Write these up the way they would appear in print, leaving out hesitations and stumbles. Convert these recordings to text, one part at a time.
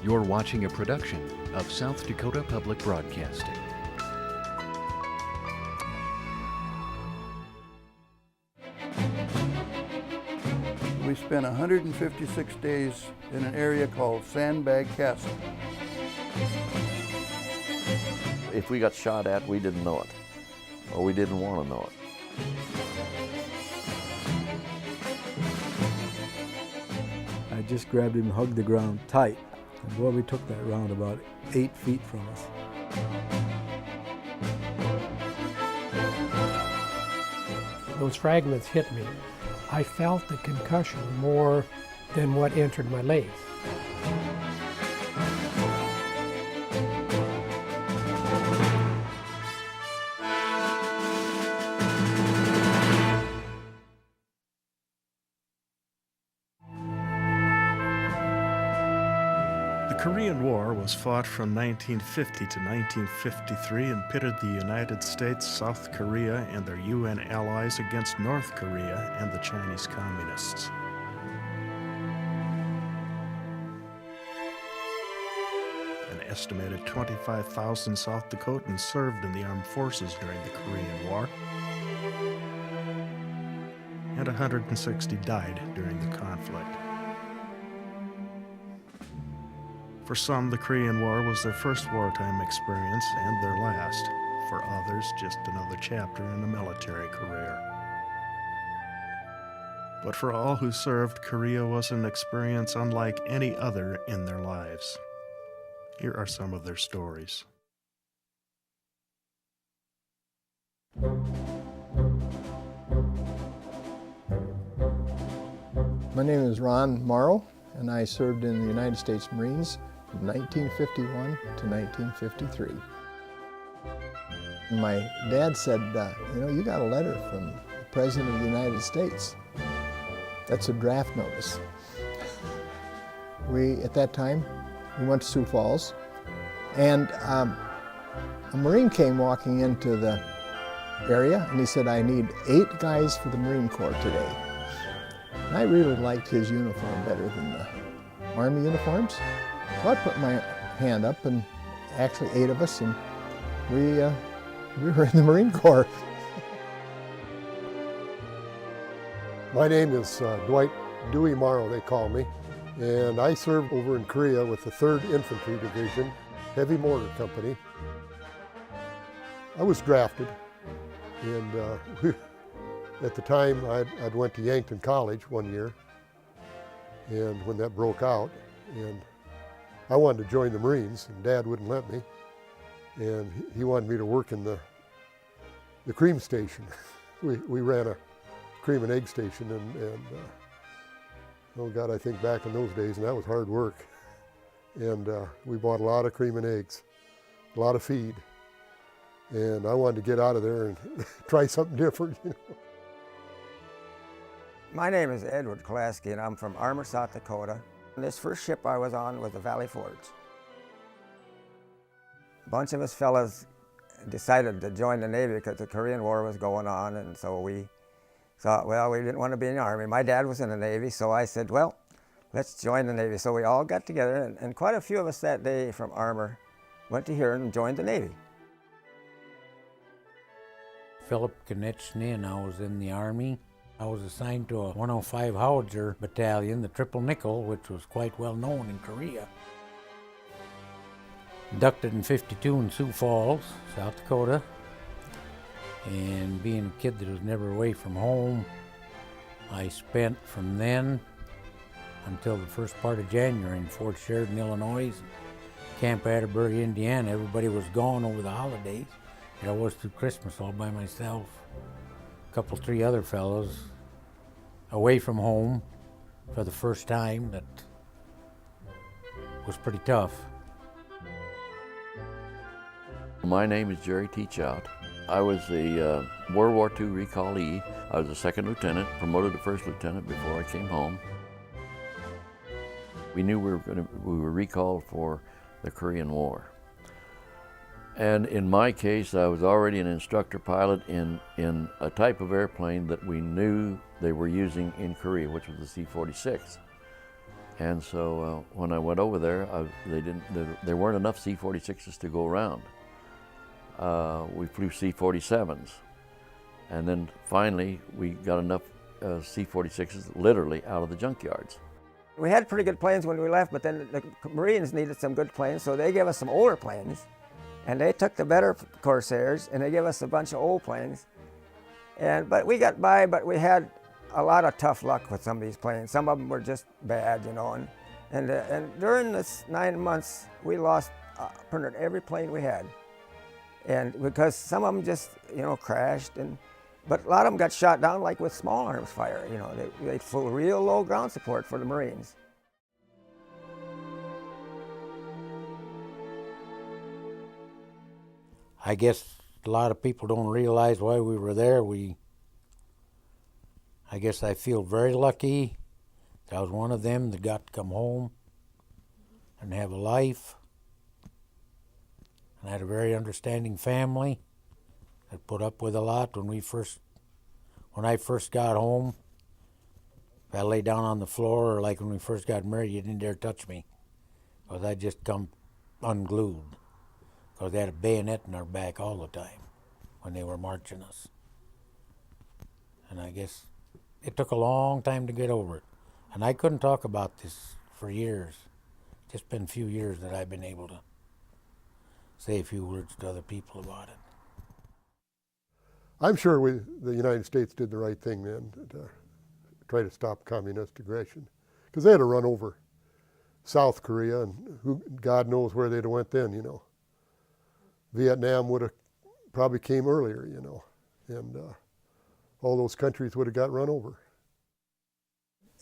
You're watching a production of South Dakota Public Broadcasting. We spent 156 days in an area called Sandbag Castle. If we got shot at, we didn't know it, or we didn't want to know it. I just grabbed him and hugged the ground tight. And boy, we took that round about 8 feet from us. Those fragments hit me. I felt the concussion more than what entered my legs. The Korean War was fought from 1950 to 1953 and pitted the United States, South Korea, and their UN allies against North Korea and the Chinese Communists. An estimated 25,000 South Dakotans served in the armed forces during the Korean War, and 160 died during the conflict. For some, the Korean War was their first wartime experience and their last. For others, just another chapter in a military career. But for all who served, Korea was an experience unlike any other in their lives. Here are some of their stories. My name is Ron Morrow, and I served in the United States Marines from 1951 to 1953. My dad said, you got a letter from the President of the United States. That's a draft notice. At that time, we went to Sioux Falls, and a Marine came walking into the area, and he said, I need 8 guys for the Marine Corps today. And I really liked his uniform better than the Army uniforms. So I put my hand up, and actually 8 of us, and we were in the Marine Corps. My name is Dwight Dewey Morrow, they call me, and I served over in Korea with the 3rd Infantry Division, Heavy Mortar Company. I was drafted, and at the time I'd went to Yankton College one year, and when that broke out, and I wanted to join the Marines, and Dad wouldn't let me, and he wanted me to work in the cream station. We ran a cream and egg station, and oh God, I think back in those days, and that was hard work. And we bought a lot of cream and eggs, a lot of feed, and I wanted to get out of there and try something different. My name is Edward Kolaski, and I'm from Armour, South Dakota. This first ship I was on was the Valley Forge. A bunch of us fellas decided to join the Navy because the Korean War was going on, and so we thought, well, we didn't want to be in the Army. My dad was in the Navy, so I said, well, let's join the Navy. So we all got together, and quite a few of us that day from Armour went to here and joined the Navy. Philip Konechny, and I was in the Army. I was assigned to a 105 Howitzer Battalion, the Triple Nickel, which was quite well known in Korea. Inducted in '52 in Sioux Falls, South Dakota. And being a kid that was never away from home, I spent from then until the first part of January in Fort Sheridan, Illinois, Camp Atterbury, Indiana. Everybody was gone over the holidays. And I was through Christmas all by myself. A couple, 3 other fellows away from home for the first time. That was pretty tough. My name is Jerry Teachout. I was a World War II recallee. I was a 2nd lieutenant, promoted to 1st lieutenant before I came home. We knew we were recalled for the Korean War. And in my case, I was already an instructor pilot in a type of airplane that we knew they were using in Korea, which was the C-46. And so when I went over there, there weren't enough C-46s to go around. We flew C-47s. And then finally, we got enough C-46s literally out of the junkyards. We had pretty good planes when we left, but then the Marines needed some good planes, so they gave us some older planes. And they took the better Corsairs, and they gave us a bunch of old planes. But we got by, but we had a lot of tough luck with some of these planes. Some of them were just bad, you know. And during this 9 months, we lost pretty much every plane we had. And because some of them just, you know, crashed, but a lot of them got shot down like with small arms fire. You know, they flew real low ground support for the Marines. I guess a lot of people don't realize why we were there. I guess I feel very lucky that I was one of them that got to come home and have a life. And I had a very understanding family that put up with a lot. When I first got home, if I lay down on the floor, or like when we first got married, you didn't dare touch me, because I'd just come unglued, because they had a bayonet in our back all the time when they were marching us. And I guess it took a long time to get over it. And I couldn't talk about this for years. It's just been a few years that I've been able to say a few words to other people about it. I'm sure the United States did the right thing then to try to stop communist aggression, because they had to run over South Korea, and God knows where they'd have went then, you know. Vietnam would have probably came earlier, you know, and all those countries would have got run over.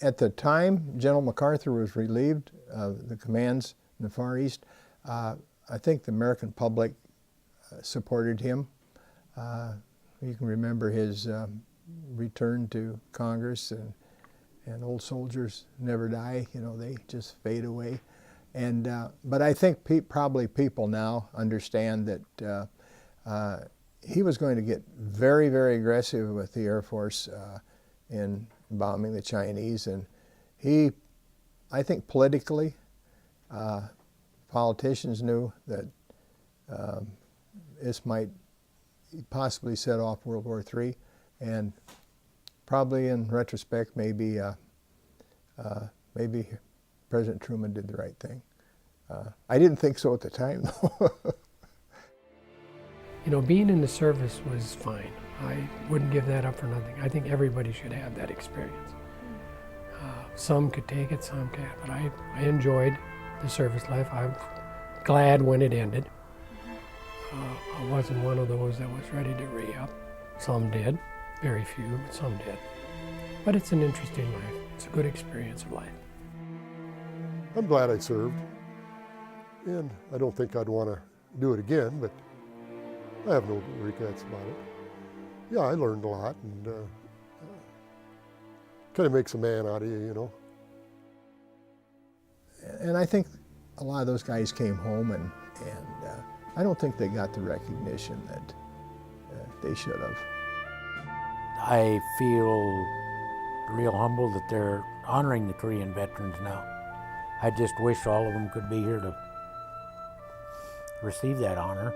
At the time General MacArthur was relieved of the commands in the Far East, I think the American public supported him. You can remember his return to Congress, and old soldiers never die, you know, they just fade away. But I think probably people now understand that he was going to get very, very aggressive with the Air Force in bombing the Chinese. And I think politically, politicians knew that this might possibly set off World War III, and probably in retrospect, maybe President Truman did the right thing. I didn't think so at the time, though. You know, being in the service was fine. I wouldn't give that up for nothing. I think everybody should have that experience. Some could take it, some can't, but I enjoyed the service life. I'm glad when it ended. I wasn't one of those that was ready to re-up. Some did, very few, but some did. But it's an interesting life. It's a good experience of life. I'm glad I served, and I don't think I'd want to do it again, but I have no regrets about it. Yeah, I learned a lot, and kind of makes a man out of you, you know. And I think a lot of those guys came home, and I don't think they got the recognition that they should have. I feel real humble that they're honoring the Korean veterans now. I just wish all of them could be here to receive that honor.